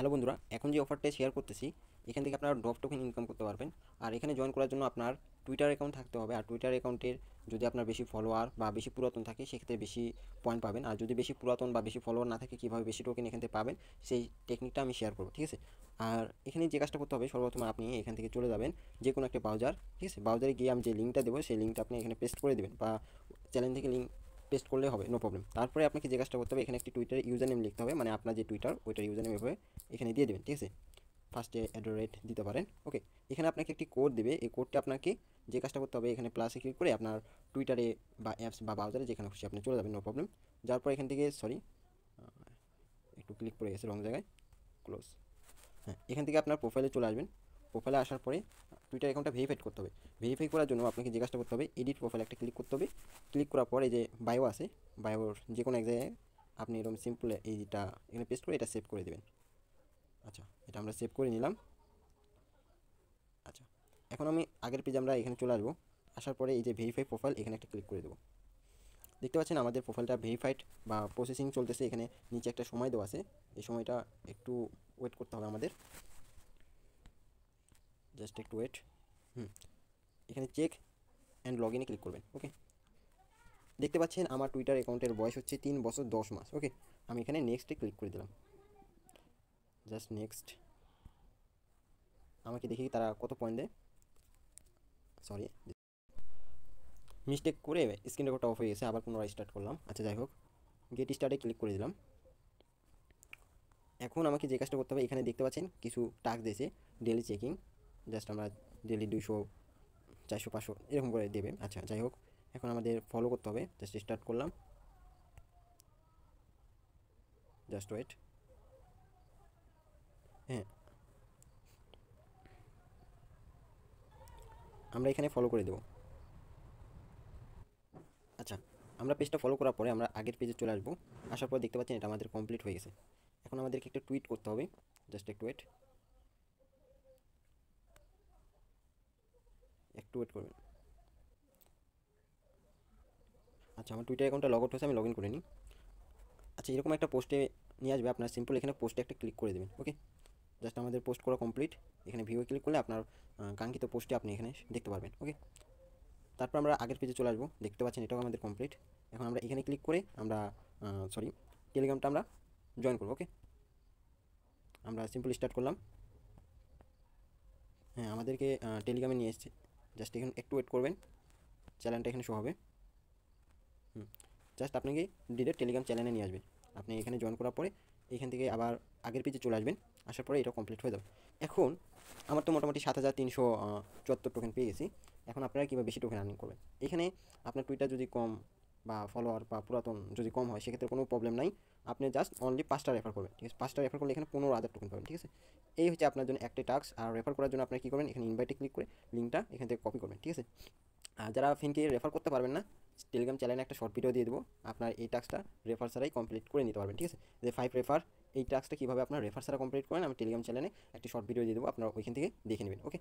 Hello বন্ধুরা, এখন যে অফারটা শেয়ার করতেছি এখান থেকে আপনারা ড্রপ টোকেন ইনকাম করতে পারবেন। আর এখানে জয়েন করার জন্য আপনার টুইটার অ্যাকাউন্ট থাকতে হবে। আর টুইটার অ্যাকাউন্টের যদি আপনার বেশি ফলোয়ার বা বেশি পুরাতন থাকে সেক্ষেত্রে বেশি পয়েন্ট পাবেন। আর যদি বেশি পুরাতন বা বেশি ফলোয়ার না থাকে কীভাবে বেশি টোকেন এখান থেকে পাবেন সেই টেকনিকটা আমি শেয়ার করবো, ঠিক আছে। আর এখানে যে কাজটা করতে হবে, সর্বপ্রথম আপনি এখান থেকে চলে যাবেন যে কোনো একটা ব্রাউজার, ঠিক আছে। ব্রাউজারে গিয়ে আমি যে লিঙ্কটা দেবো সেই লিঙ্কটা আপনি এখানে পেস্ট করে দেবেন, বা চ্যানেল থেকে লিঙ্ক পেস্ট করলে হবে, নো প্রবলেম। তারপরে আপনাকে যে কাজটা করতে হবে, এখানে একটি টুইটার ইউজার নেম লিখতে হবে, মানে আপনার যে টুইটার ওইটার ইউজার নেম এভাবে এখানে দিয়ে দেবেন, ঠিক আছে। ফার্স্টে @ দিতে পারেন, ওকে। এখানে আপনাকে একটি কোড দেবে, এই কোডটা আপনাকে যে কাজটা করতে হবে এখানে প্লাসে ক্লিক করে আপনার টুইটারে বা অ্যাপস বা ব্রাউজারে যেখানে খুশি আপনি চলে যাবেন, নো প্রবলেম। যাওয়ার পর এখান থেকে একটু ক্লিক পড়ে গেছে রং জায়গায়, ক্লোজ। হ্যাঁ, এখান থেকে আপনার প্রোফাইলে চলে আসবেন। প্রোফাইলে আসার পরে টুইটার অ্যাকাউন্টটা ভেরিফাইড করতে হবে। ভেরিফাই করার জন্য আপনাকে যে কাজটা করতে হবে, এডিট প্রোফাইল একটা ক্লিক করতে হবে। ক্লিক করার পরে যে বায়ো আছে, বায়োর যে কোনো এক জায়গায় আপনি এরকম সিম্পল এইটা এখানে পেস্ট করে এটা সেভ করে দেবেন। আচ্ছা, এটা আমরা সেভ করে নিলাম। আচ্ছা, এখন আমি আগের পেজে আমরা এখানে চলে আসবো। আসার পরে এই যে ভেরিফাই প্রোফাইল এখানে একটা ক্লিক করে দেবো। দেখতে পাচ্ছেন আমাদের প্রোফাইলটা ভেরিফাইড বা প্রসেসিং চলতেছে। এখানে নিচে একটা সময় দেওয়া আছে, এই সময়টা একটু ওয়েট করতে হবে আমাদের, জাস্ট একটু ওয়েট। এখানে চেক অ্যান্ড লগ ইনে ক্লিক করবেন, ওকে। দেখতে পাচ্ছেন আমার টুইটার অ্যাকাউন্টের বয়স হচ্ছে 3 বছর 10 মাস, ওকে। আমি এখানে নেক্সটে ক্লিক করে দিলাম, জাস্ট নেক্সট। আমাকে দেখি তারা কত পয়েন্ট দেয়। সরি, মিস্টেক করে স্ক্রিন রেকর্ডটা অফ হয়ে গেছে, আবার পুনরায় স্টার্ট করলাম। আচ্ছা, যাই হোক, গেট স্টার্টে ক্লিক করে দিলাম। এখন আমাকে যে কাজটা করতে হবে, এখানে দেখতে পাচ্ছেন কিছু টাস্ক দিয়েছে, ডেলি চেকিং। জাস্ট আমরা ডেলি 200, 400, 500 এরকম করে দেবে। আচ্ছা, যাই হোক, এখন আমাদের ফলো করতে হবে। জাস্ট স্টার্ট করলাম, জাস্ট ওয়েট। হ্যাঁ, আমরা এখানে ফলো করে দেবো। আচ্ছা, আমরা পেজটা ফলো করার পরে আমরা আগের পেজে চলে আসবো। আসার পর দেখতে পাচ্ছেন এটা আমাদের কমপ্লিট হয়ে গেছে। এখন আমাদেরকে একটা টুইট করতে হবে, জাস্ট একটু ওয়েট, একটু ওয়েট করবেন। আচ্ছা, আমার টুইটার অ্যাকাউন্টটা লগ আউট হয়েছে, আমি লগ ইন করে নিই। আচ্ছা, এরকম একটা পোস্টে নিয়ে আসবে, আপনার সিম্পল এখানে পোস্টে একটা ক্লিক করে দেবেন, ওকে। জাস্ট আমাদের পোস্ট করা কমপ্লিট। এখানে ভিউয়ে ক্লিক করলে আপনার কাঙ্ক্ষিত পোস্টে আপনি এখানে দেখতে পারবেন, ওকে। তারপর আমরা আগের পেজে চলে আসবো। দেখতে পাচ্ছেন এটাও আমাদের কমপ্লিট। এখন আমরা এখানে ক্লিক করে আমরা টেলিগ্রামটা আমরা জয়েন করবো, ওকে। আমরা সিম্পল স্টার্ট করলাম। হ্যাঁ, আমাদেরকে টেলিগ্রামে নিয়ে এসেছে। জাস্ট এখানে একটু ওয়েট করবেন, চ্যানেলটা এখানে শো হবে। জাস্ট আপনাকে ডিরেক্ট টেলিগ্রাম চ্যানেলে নিয়ে আসবে। আপনি এখানে জয়েন করার পরে এখান থেকে আবার আগের পেজে চলে আসবেন। আসার পরে এটা কমপ্লিট হয়ে যাবে। এখন আমার তো মোটামুটি 7374 টোকেন পেয়ে গেছি। এখন আপনারা কীভাবে বেশি টোকেন আর্নিং করবেন? এখানে আপনার টুইটার যদি কম বা ফলোয়ার বা পুরাতন যদি কম হয় সেক্ষেত্রে কোনো প্রবলেম নাই। আপনি জাস্ট অনলি 5টা রেফার করবেন, ঠিক আছে। 5টা রেফার করলে এখানে 15,000 টোকেন পাবেন, ঠিক আছে। এই হচ্ছে আপনার জন্য একটি টাস্ক। আর রেফার করার জন্য আপনারা কী করবেন, এখানে ইনভাইটে ক্লিক করে লিঙ্কটা এখান থেকে কপি করবেন, ঠিক আছে। আর যারা ফ্রেন্ডকে রেফার করতে পারবেন না, টেলিগ্রাম চ্যানেলে একটা শর্ট ভিডিও দিয়ে দেবো, আপনার এই টাস্কটা রেফার ছাড়াই কমপ্লিট করে নিতে পারবেন, ঠিক আছে। যে 5 রেফার, এই টাস্কটা কীভাবে আপনার রেফার ছাড়া কমপ্লিট করেন আমি টেলিগ্রাম চ্যানেলে একটি শর্ট ভিডিও দিয়ে দেবো, আপনারা ওইখান থেকে দেখে নেবেন, ওকে।